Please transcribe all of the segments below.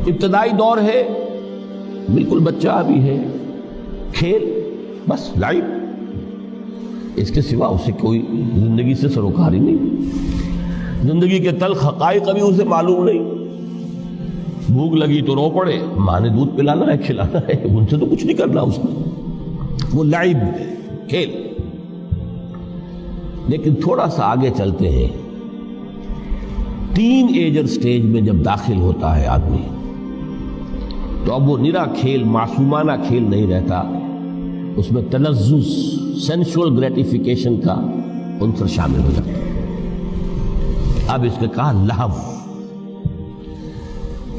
ابتدائی دور ہے، بالکل بچہ ابھی ہے، کھیل بس لائف، اس کے سوا اسے کوئی زندگی سے سروکار ہی نہیں، زندگی کے تلخ حقائق ابھی اسے معلوم نہیں۔ بھوک لگی تو رو پڑے، ماں نے دودھ پلانا ہے، کھلانا ہے، ان سے تو کچھ نہیں کرنا اس نے، وہ لائب ہے، کھیل۔ لیکن تھوڑا سا آگے چلتے ہیں، ٹین ایجر سٹیج میں جب داخل ہوتا ہے آدمی تو اب وہ نرا کھیل، معصومانہ کھیل نہیں رہتا، اس میں تلذذ، سینشول گریٹیفیکیشن کا عنصر شامل ہو جاتا ہے۔ اب اس کے کہا لہو،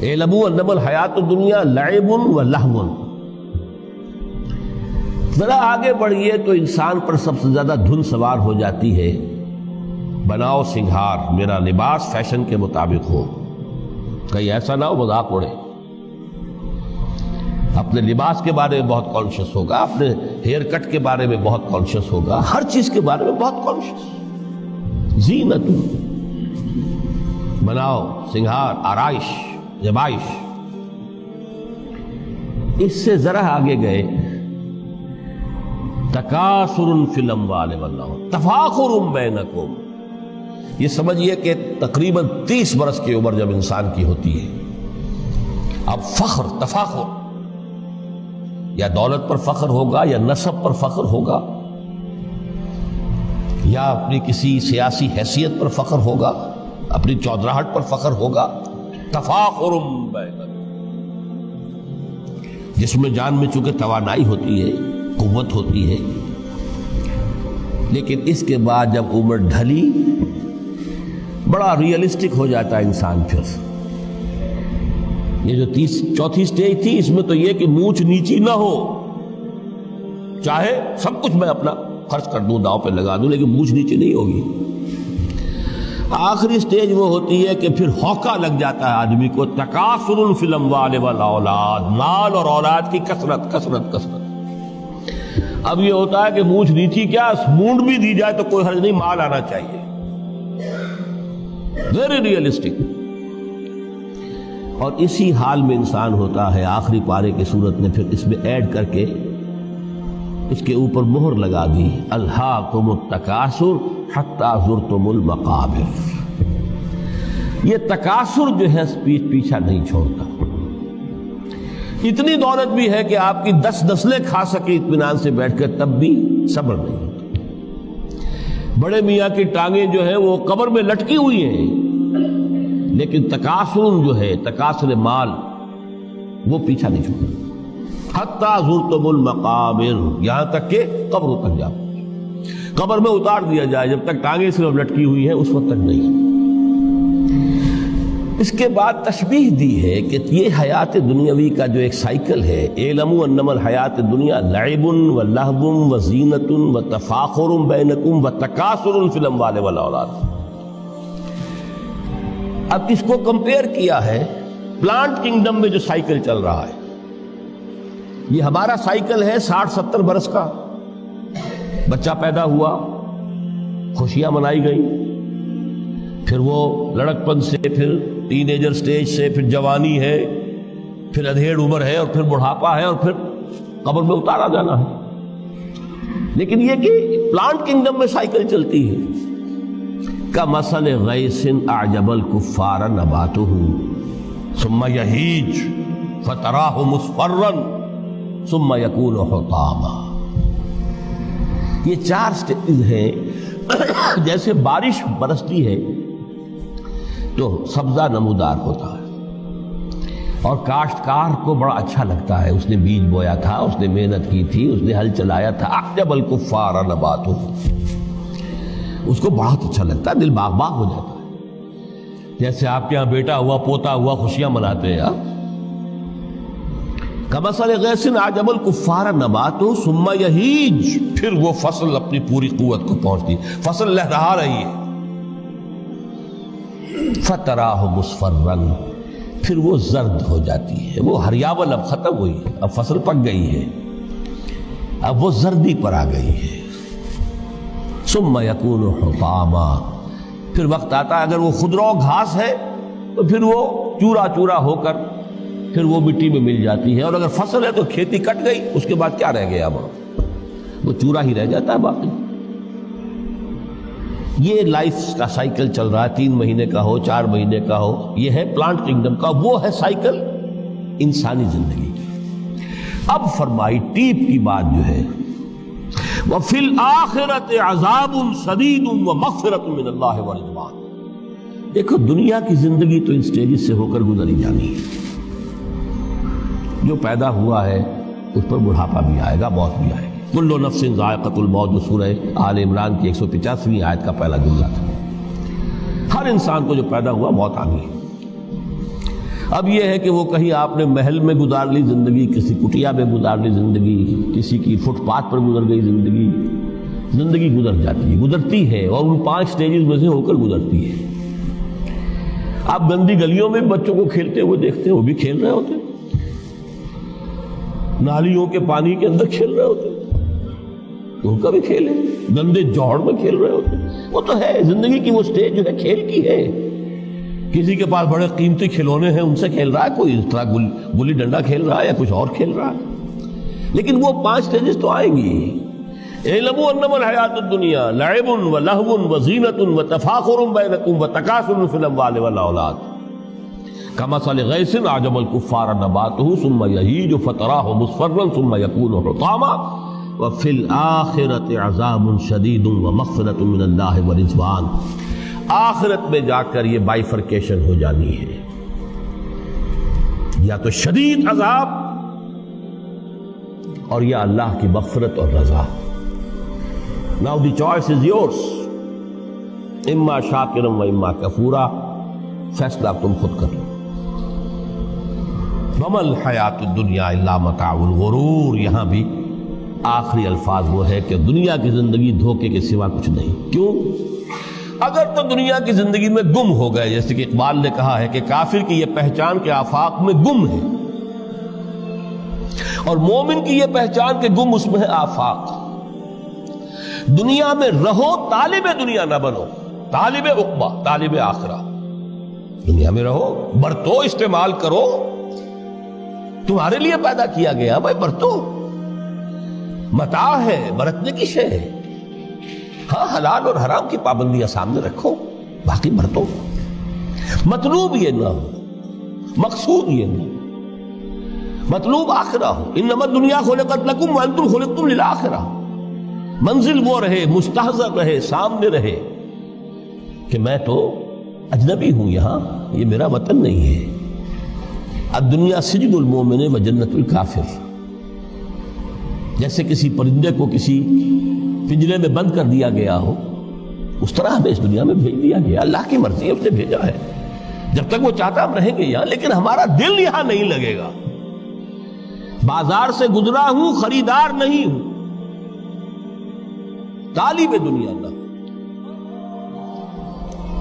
اعلموا انما الحیات الدنیا لعب و لہو۔ ذرا آگے بڑھیے تو انسان پر سب سے زیادہ دھن سوار ہو جاتی ہے، بناؤ سنگھار، میرا لباس فیشن کے مطابق ہو، کہیں ایسا نہ ہو مذاق اڑے۔ اپنے لباس کے بارے میں بہت کانشیس ہوگا، اپنے ہیئر کٹ کے بارے میں بہت کانشیس ہوگا، ہر چیز کے بارے میں بہت کانشیس۔ زینت، بناؤ سنگھار، آرائش، زبائش۔ اس سے ذرا آگے گئے، تکاثر فی الاموال والاولاد، تفاخر بینکم۔ یہ سمجھیے کہ تقریباً 30 برس کی عمر جب انسان کی ہوتی ہے، اب فخر، تفاخر، یا دولت پر فخر ہوگا، یا نسب پر فخر ہوگا، یا اپنی کسی سیاسی حیثیت پر فخر ہوگا، اپنی چودراہٹ پر فخر ہوگا۔ تفاخر بینکم، جس میں جان میں چونکہ توانائی ہوتی ہے، قوت ہوتی ہے، لیکن اس کے بعد جب عمر ڈھلی بڑا ریئلسٹک ہو جاتا ہے انسان۔ پھر یہ جو چوتھی سٹیج تھی، اس میں تو یہ کہ مونچھ نیچی نہ ہو، چاہے سب کچھ میں اپنا خرچ کر دوں، داؤ پہ لگا دوں، لیکن مونچھ نیچی نہیں ہوگی۔ آخری سٹیج وہ ہوتی ہے کہ پھر ہوکا لگ جاتا ہے آدمی کو، تکاثر فی الاموال والاولاد، مال اور اولاد کی کثرت کثرت کثرت۔ اب یہ ہوتا ہے کہ مونچھ نیچی کیا، مونڈ بھی دی جائے تو کوئی حرج نہیں، مال آنا چاہیے، ویری ریئلسٹک۔ اور اسی حال میں انسان ہوتا ہے، آخری پارے کی صورت نے پھر اس میں ایڈ کر کے اس کے اوپر مہر لگا دی، الہاکم التکاثر حتی زرتم المقابر۔ یہ تکاثر جو ہے پیچھا نہیں چھوڑتا، اتنی دولت بھی ہے کہ آپ کی 10 نسلیں کھا سکے اطمینان سے بیٹھ کر، تب بھی صبر نہیں ہوتا۔ بڑے میاں کی ٹانگیں جو ہیں وہ قبر میں لٹکی ہوئی ہیں، لیکن تکاثر جو ہے، تکاثر مال، وہ پیچھا نہیں چھوڑتا۔ حتی زرتم المقابر، یہاں تک کہ قبر تک جاؤ، قبر میں اتار دیا جائے، جب تک ٹانگیں صرف لٹکی ہوئی ہیں اس وقت تک نہیں۔ اس کے بعد تشبیہ دی ہے کہ یہ حیات دنیاوی کا جو ایک سائیکل ہے، اعلموا انما الحیات الدنیا لعب و لہو و زینت و تفاخر بینکم و تکاثر فی الاموال والاولاد۔ اب اس کو کمپیئر کیا ہے پلانٹ کنگڈم میں جو سائیکل چل رہا ہے۔ یہ ہمارا سائیکل ہے 60-70 برس کا، بچہ پیدا ہوا، خوشیاں منائی گئی، پھر وہ لڑکپن سے، پھر ٹین ایجر سٹیج سے، پھر جوانی ہے، پھر ادھیڑ عمر ہے، اور پھر بڑھاپا ہے، اور پھر قبر میں اتارا جانا ہے۔ لیکن یہ کہ پلانٹ کنگڈم میں سائیکل چلتی ہے، کمثل غیث اعجب الکفار نباتہ ثم یہیج فتراہ مصفرا ثم یکون حطاما۔ یہ 4 سٹیج ہیں۔ جیسے بارش برستی ہے تو سبزہ نمودار ہوتا ہے، اور کاشتکار کو بڑا اچھا لگتا ہے، اس نے بیج بویا تھا، اس نے محنت کی تھی، اس نے ہل چلایا تھا، اعجب الکفار نباتہ، اس کو بہت اچھا لگتا ہے، دل باغ باغ ہو جاتا ہے۔ جیسے آپ کے یہاں بیٹا ہوا، پوتا ہوا، خوشیاں مناتے ہیں آپ۔ کمثل غیث اعجب الکفار نباتہ ثم یہیج، پھر وہ فصل اپنی پوری قوت کو پہنچتی، فصل لہرا رہی ہے، فتراہ مصفرا، پھر وہ زرد ہو جاتی ہے، وہ ہریاول اب ختم ہوئی ہے، اب فصل پک گئی ہے، اب وہ زردی پر آ گئی ہے۔ ثم یکون حطاما، پھر وقت آتا ہے اگر وہ خضرو گھاس ہے تو پھر وہ چورا چورا ہو کر پھر وہ مٹی میں مل جاتی ہے، اور اگر فصل ہے تو کھیتی کٹ گئی، اس کے بعد کیا رہ گیا وہاں؟ وہ چورا ہی رہ جاتا ہے باقی۔ یہ لائف کا سائیکل چل رہا ہے، 3 مہینے کا ہو، 4 مہینے کا ہو، یہ ہے پلانٹ کنگڈم کا، وہ ہے سائیکل انسانی زندگی کی۔ اب فرمائی ٹیپ کی بات جو ہے، وَفِي الْآخِرَةِ عَذَابٌ شَدِيدٌ وَمَغْفِرَةٌ مِّنَ اللَّهِ وَرِضْوَانٌ۔ دیکھو دنیا کی زندگی تو ان سٹیجز سے ہو کر گزری جانی ہے، جو پیدا ہوا ہے اس پر بڑھاپا بھی آئے گا، موت بھی آئے گی۔ کل نفس ذائقۃ الموت، جو سورہ آل عمران کی 185ویں آیت کا پہلا جملہ تھا۔ ہر انسان کو جو پیدا ہوا موت آنی ہے۔ اب یہ ہے کہ وہ کہیں آپ نے محل میں گزار لی زندگی، کسی کٹیا میں گزار لی زندگی، کسی کی فٹ پاتھ پر گزر گئی زندگی، زندگی گزر جاتی ہے، گزرتی ہے، اور ان 5 سٹیجز میں سے ہو کر گزرتی ہے۔ آپ گندی گلیوں میں بچوں کو کھیلتے ہوئے دیکھتے ہیں، وہ بھی کھیل رہے ہوتے ہیں، نالیوں کے پانی کے اندر کھیل رہے ہوتے ہیں، ان کا بھی کھیل ہے، گندے جوہڑ میں کھیل رہے ہوتے ہیں۔ وہ تو ہے زندگی کی وہ سٹیج جو ہے کھیل کی ہے۔ کسی کے پاس بڑے قیمتی کھلونے ہیں، ان سے کھیل رہا ہے، کوئی اس طرح گلی ڈنڈا کھیل رہا ہے یا کچھ اور کھیل رہا ہے، لیکن وہ 5 سٹیجز تو آئیں گی۔ اعلموا انما الحیات الدنیا لعب ولہو وزینۃ وتفاخر بینکم وتکاثر فی الاموال والاولاد کمثل غیث اعجب الکفار نباتہ ثم یہیج فتراہ مصفرا ثم یکون حطاما وفی الآخرۃ عذاب شدید ومغفرۃ من اللہ ورضوان۔ آخرت میں جا کر یہ بائیفرکیشن ہو جانی ہے، یا تو شدید عذاب اور یا اللہ کی مغفرت اور رضا۔ Now the choice is yours، اما شاکرا و اما کفورا، فیصلہ تم خود کر لو۔ وما الحیات الدنیا الا متاع الغرور، یہاں بھی آخری الفاظ وہ ہے کہ دنیا کی زندگی دھوکے کے سوا کچھ نہیں۔ کیوں؟ اگر تو دنیا کی زندگی میں گم ہو گئے، جیسے کہ اقبال نے کہا ہے کہ کافر کی یہ پہچان کے آفاق میں گم ہے، اور مومن کی یہ پہچان کے گم اس میں ہے آفاق۔ دنیا میں رہو، طالب دنیا نہ بنو، طالب عقبہ، طالب آخرہ۔ دنیا میں رہو، برتو، استعمال کرو، تمہارے لیے پیدا کیا گیا، بھائی برتو، متاع ہے، برتنے کی شے ہے۔ ہاں حلال اور حرام کی پابندیاں سامنے رکھو، باقی برتو۔ مطلوب یہ نہ ہو، مقصود یہ نہ ہو، مطلوب آخرہ ہو۔ انما الدنیا خلقت لکم وانتم خلقتم للآخرہ۔ منزل وہ رہے، مستحضر رہے، سامنے رہے کہ میں تو اجنبی ہوں، یہاں یہ میرا وطن نہیں ہے۔ الدنیا سجن المومن و جنت الکافر۔ جیسے کسی پرندے کو کسی پنجرے میں بند کر دیا گیا ہو، اس طرح ہمیں اس دنیا میں بھیج دیا گیا، اللہ کی مرضی ہے، اس نے بھیجا ہے۔ جب تک وہ چاہتا ہم رہیں گے یہاں، لیکن ہمارا دل یہاں نہیں لگے گا۔ بازار سے گزرا ہوں، خریدار نہیں ہوں، طالب دنیا نہ،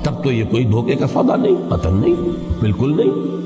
تب تو یہ کوئی دھوکے کا سودا نہیں، پتن نہیں، بالکل نہیں۔